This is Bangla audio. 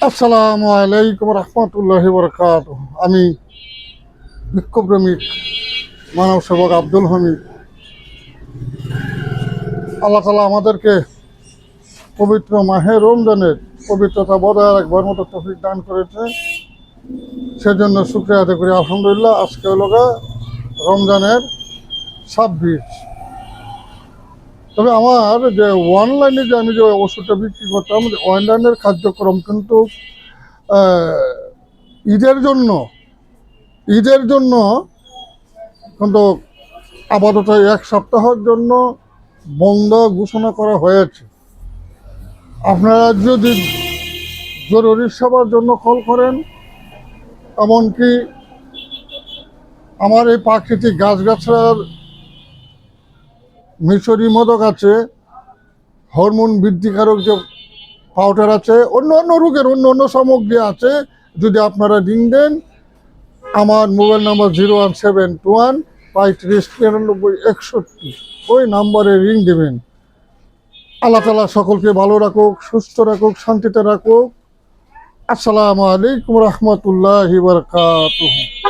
আসসালামু আলাইকুম রহমতুল্লাহি বরকাত। আমি বিক্ষোভপ্রেমিক মানব সেবক আব্দুল হামিদ। আল্লাহ তালা আমাদেরকে পবিত্র মাহে রমজানের পবিত্রতা বজায় রাখবার মতো তৌফিক দান করেছে, সেজন্য শুকরিয়া আদায় করি। আলহামদুলিল্লাহ। আজকে হলো রমজানের 26। তবে আমার যে অনলাইনে যে আমি যে ওষুধটা বিক্রি করতাম, অনলাইনের কার্যক্রম কিন্তু ঈদের জন্য ঈদের জন্য কিন্তু আপাতত 1 সপ্তাহের জন্য বন্ধ ঘোষণা করা হয়েছে। আপনারা যদি জরুরি সেবার জন্য কল করেন, এমনকি আমার এই প্রাকৃতিক গাছগাছার মিশরি মদক আছে, হরমোন বৃদ্ধিকারক যে পাউডার আছে, অন্য অন্য রোগের অন্য অন্য সামগ্রী আছে, যদি আপনারা রিং দেন, আমার মোবাইল নাম্বার 01721 3593 91 ওই নাম্বারে রিং দেবেন। আল্লাহ তালা সকলকে ভালো রাখুক, সুস্থ রাখুক, শান্তিতে রাখুক। আসসালামু আলাইকুম রহমতুল্লাহি বারাকাতুহু।